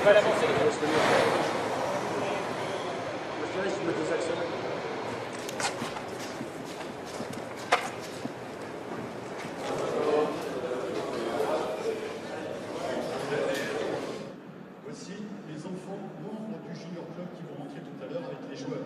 Va l'avancer. Voici les enfants membres du Junior Club qui vont rentrer tout à l'heure avec les joueurs.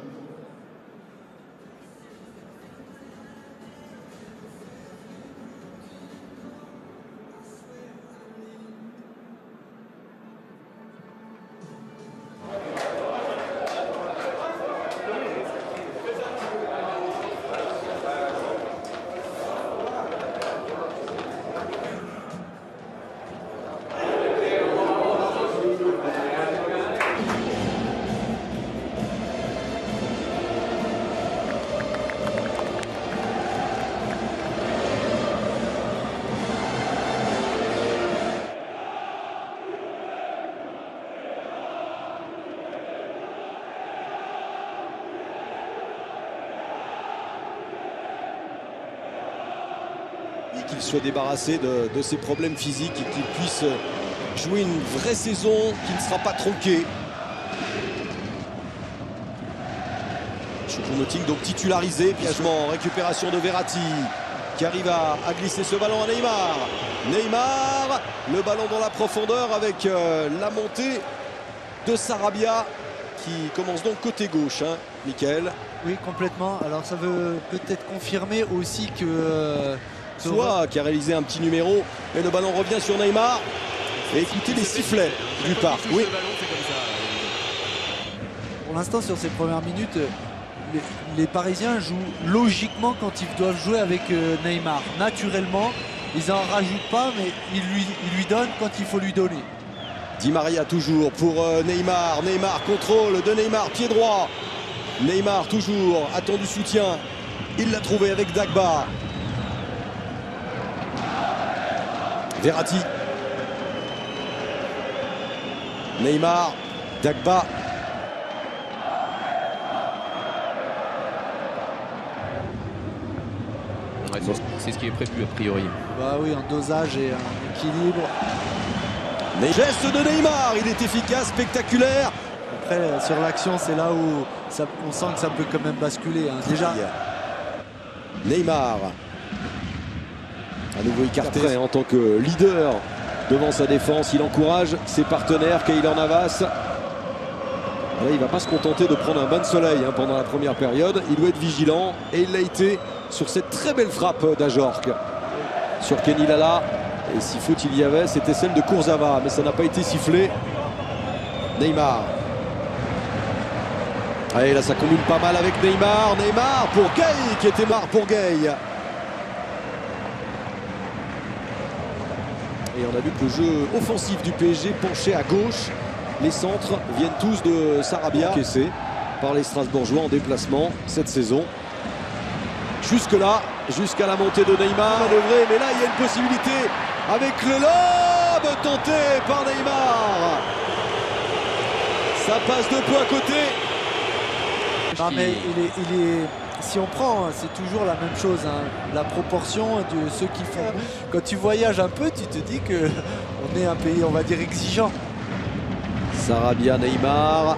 Et qu'il soit débarrassé de ses problèmes physiques et qu'il puisse jouer une vraie saison qui ne sera pas tronquée. Choupo-Moting donc titularisé, piègement, récupération de Verratti qui arrive à glisser ce ballon à Neymar. Neymar, le ballon dans la profondeur avec la montée de Sarabia qui commence donc côté gauche, hein, Mickaël. Oui, complètement. Alors ça veut peut-être confirmer aussi que... Soit qui a réalisé un petit numéro, mais le ballon revient sur Neymar. Et écoutez les sifflets du parc. Oui. Pour l'instant, sur ces premières minutes, les Parisiens jouent logiquement quand ils doivent jouer avec Neymar. Naturellement, ils n'en rajoutent pas, mais ils lui donnent quand il faut lui donner. Di Maria toujours pour Neymar. Neymar, contrôle de Neymar, pied droit. Neymar toujours, attend du soutien. Il l'a trouvé avec Dagba. Verratti. Neymar, Dagba. Ouais, c'est ce qui est prévu a priori. Bah oui, un dosage et un équilibre. Les gestes de Neymar, il est efficace, spectaculaire. Après, sur l'action, c'est là où on sent que ça peut quand même basculer. Hein. Déjà. Neymar. À nouveau écarté en tant que leader devant sa défense. Il encourage ses partenaires, Keylor Navas. Là, il ne va pas se contenter de prendre un bain de soleil hein, pendant la première période. Il doit être vigilant et il l'a été sur cette très belle frappe d'Ajorc. Sur Kenny Lala. Et si faute il y avait, c'était celle de Kurzawa. Mais ça n'a pas été sifflé. Neymar. Allez, là ça combine pas mal avec Neymar. Neymar pour Gay qui était marre pour Gay. Et on a vu que le jeu offensif du PSG penchait à gauche. Les centres viennent tous de Sarabia, encaissé par les Strasbourgeois en déplacement cette saison. Jusque-là, jusqu'à la montée de Neymar, mais là il y a une possibilité avec le lob tenté par Neymar. Ça passe de peu à côté. Non, mais il est... Si on prend, c'est toujours la même chose, hein. La proportion de ceux qui font. Quand tu voyages un peu, tu te dis que on est un pays, on va dire, exigeant. Sarabia, Neymar.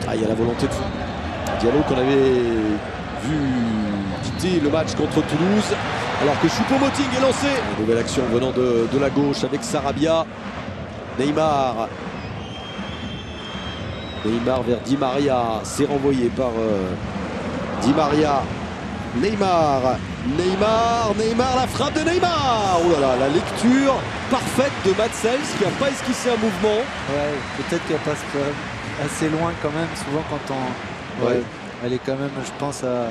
Ah, il y a la volonté de Diallo qu'on avait vu quitter le match contre Toulouse. Alors que Choupo-Moting est lancé. Une nouvelle action venant de la gauche avec Sarabia. Neymar. Neymar vers Di Maria. C'est renvoyé par Di Maria. Neymar. Neymar, la frappe de Neymar. Oh là là, la lecture parfaite de Mads Sels qui n'a pas esquissé un mouvement. Ouais, peut-être qu'elle passe assez loin quand même, souvent quand on... Ouais. Elle est quand même, je pense, à...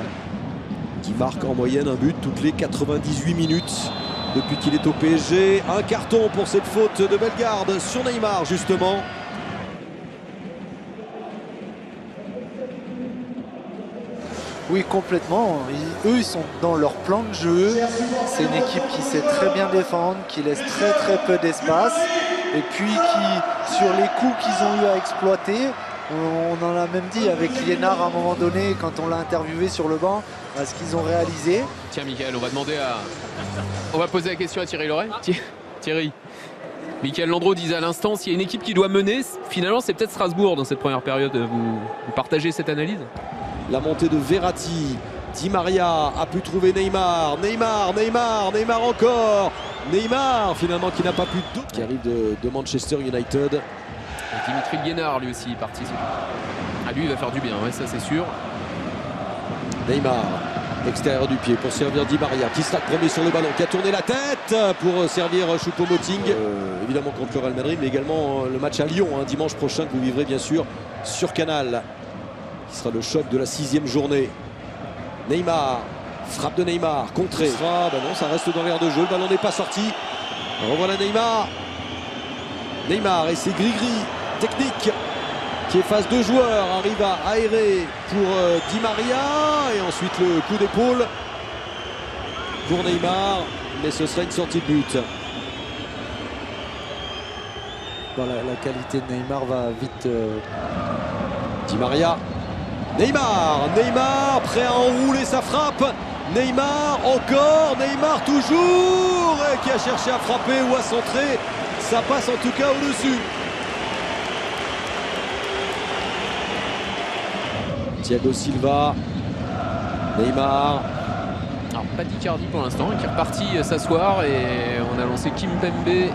Qui marque en moyenne un but toutes les 98 minutes depuis qu'il est au PSG. Un carton pour cette faute de Bellegarde sur Neymar, justement. Oui, complètement. Eux, ils sont dans leur plan de jeu. C'est une équipe qui sait très bien défendre, qui laisse très peu d'espace. Et puis qui, sur les coups qu'ils ont eu à exploiter, on en a même dit avec Liénard à un moment donné, quand on l'a interviewé sur le banc, ce qu'ils ont réalisé. Tiens, Mickaël, on va demander à... On va poser la question à Thierry Loret. Thierry, Michael Landreau disait à l'instant, s'il y a une équipe qui doit mener, finalement c'est peut-être Strasbourg dans cette première période. Vous partagez cette analyse? La montée de Verratti. Di Maria a pu trouver Neymar. Neymar encore. Neymar finalement qui n'a pas pu de... Qui arrive de Manchester United. Et Dimitri Guénard lui aussi participe. Ah, lui il va faire du bien, ouais, ça c'est sûr. Neymar, extérieur du pied pour servir Di Maria qui sera premier sur le ballon, qui a tourné la tête pour servir Choupo-Moting. Évidemment contre le Real Madrid, mais également le match à Lyon, dimanche prochain, que vous vivrez bien sûr sur Canal, qui sera le choc de la 6e journée. Neymar, frappe de Neymar, contré. Non, ça reste dans l'air de jeu, le ballon n'est pas sorti. Revoilà Neymar. Neymar et ses gris-gris techniques qui efface 2 joueurs, arrive à aérer pour Di Maria et ensuite le coup d'épaule pour Neymar, mais ce sera une sortie de but. Voilà, la qualité de Neymar va vite. Di Maria, Neymar prêt à enrouler sa frappe. Neymar encore, Neymar toujours, qui a cherché à frapper ou à centrer. Ça passe en tout cas au-dessus. Thiago Silva, Neymar. Alors pas d'Icardi pour l'instant, qui est reparti s'asseoir et on a lancé Kimpembe.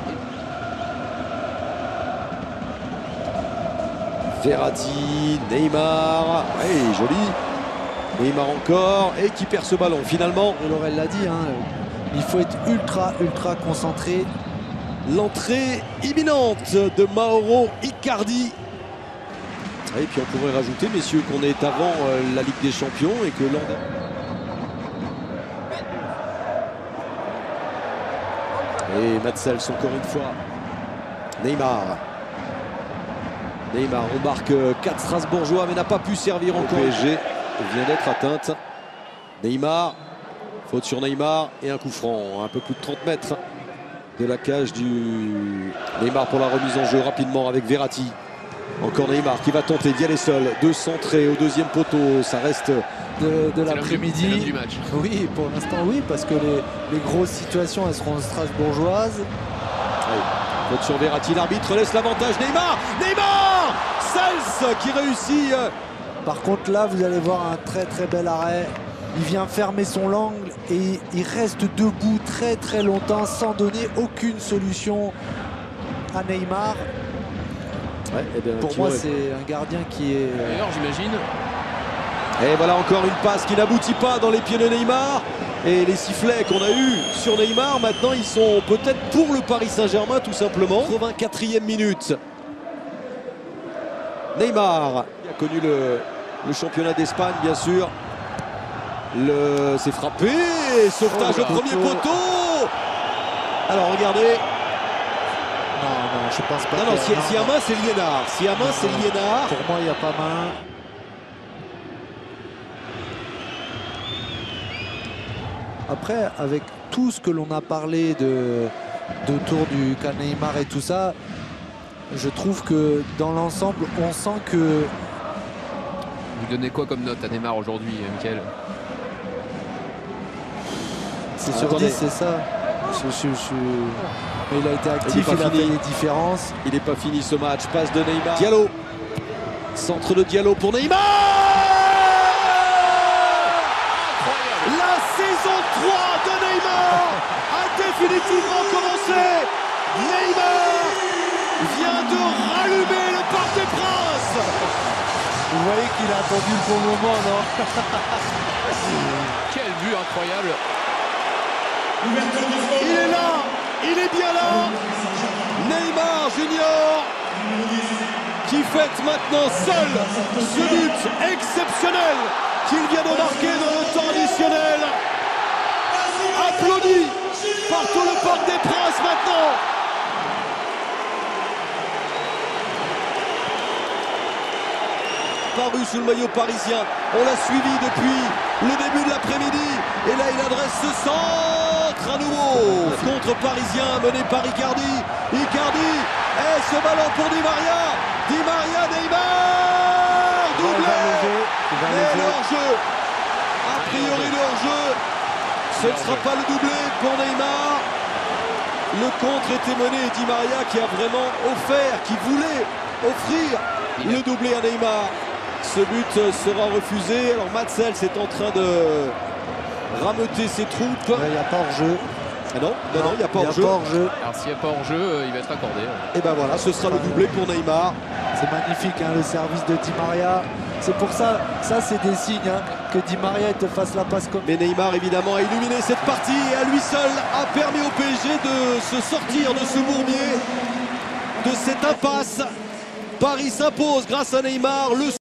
Verratti, Neymar, hey, joli. Neymar encore et qui perd ce ballon finalement. Laurel l'a dit, il faut être ultra concentré. L'entrée imminente de Mauro Icardi. Et puis on pourrait rajouter, messieurs, qu'on est avant la Ligue des Champions et que l'an dernier. Et Matsels encore une fois. Neymar embarque 4 Strasbourgeois mais n'a pas pu servir encore. Le PSG vient d'être atteinte. Neymar, faute sur Neymar et un coup franc, un peu plus de 30 mètres de la cage du Neymar pour la remise en jeu rapidement avec Verratti. Encore Neymar qui va tenter via les sols de centrer au 2e poteau. Ça reste de l'après-midi. Du match. Oui, pour l'instant oui, parce que les grosses situations elles seront strasbourgeoises. Faute sur Verratti, l'arbitre laisse l'avantage. Neymar Sals qui réussit. Par contre là vous allez voir un très bel arrêt. Il vient fermer son angle et il reste debout très longtemps sans donner aucune solution à Neymar. Ouais, eh bien, pour moi c'est un gardien qui est... D'ailleurs j'imagine. Et voilà encore une passe qui n'aboutit pas dans les pieds de Neymar. Et les sifflets qu'on a eu sur Neymar, maintenant ils sont peut-être pour le Paris Saint-Germain tout simplement. 84e minute. Neymar qui a connu le championnat d'Espagne bien sûr. C'est frappé, sauvetage au premier poteau. Alors regardez. Non, je pense pas. Non, si y a main, c'est Liénard. Si y a main, c'est Liénard. Pour moi, il n'y a pas main. Après, avec tout ce que l'on a parlé autour du cas Neymar et tout ça, je trouve que dans l'ensemble, on sent que... Vous donnez quoi comme note à Neymar aujourd'hui, Mickaël? C'est sur 10, c'est ça. Mais il a été actif, il a fait les différences. Il n'est pas fini ce match. Passe de Neymar. Diallo. Centre de Diallo pour Neymar. La saison 3 de Neymar a définitivement commencé. Neymar vient de rallumer le Parc des Princes. Vous voyez qu'il a attendu le bon moment, non? Quel but incroyable. Il est là, il est bien là. Neymar Junior qui fête maintenant seul ce but exceptionnel qu'il vient de marquer dans le temps additionnel. Applaudi par tout le Parc des Princes maintenant. Paru sous le maillot parisien, on l'a suivi depuis le début de l'après-midi et là il adresse ce centre à nouveau contre Parisien mené par Icardi. Icardi et ce ballon pour Di Maria. Di Maria, Neymar, doublé. Et le hors-jeu, a priori le hors-jeu, ce ne sera pas le doublé pour Neymar. Le contre était mené et Di Maria qui a vraiment offert, qui voulait offrir le doublé à Neymar. Ce but sera refusé. Alors Matsels est en train de rameuter ses troupes. Il n'y a pas hors-jeu. Ah non, il n'y a pas hors-jeu. Alors s'il n'y a pas hors-jeu, il va être accordé. Et ben voilà, ce sera le doublé pour Neymar. C'est magnifique hein, le service de Di Maria. C'est pour ça, c'est des signes hein, que Di Maria te fasse la passe comme. Mais Neymar évidemment a illuminé cette partie et à lui seul a permis au PSG de se sortir de ce bourbier, de cette impasse. Paris s'impose grâce à Neymar.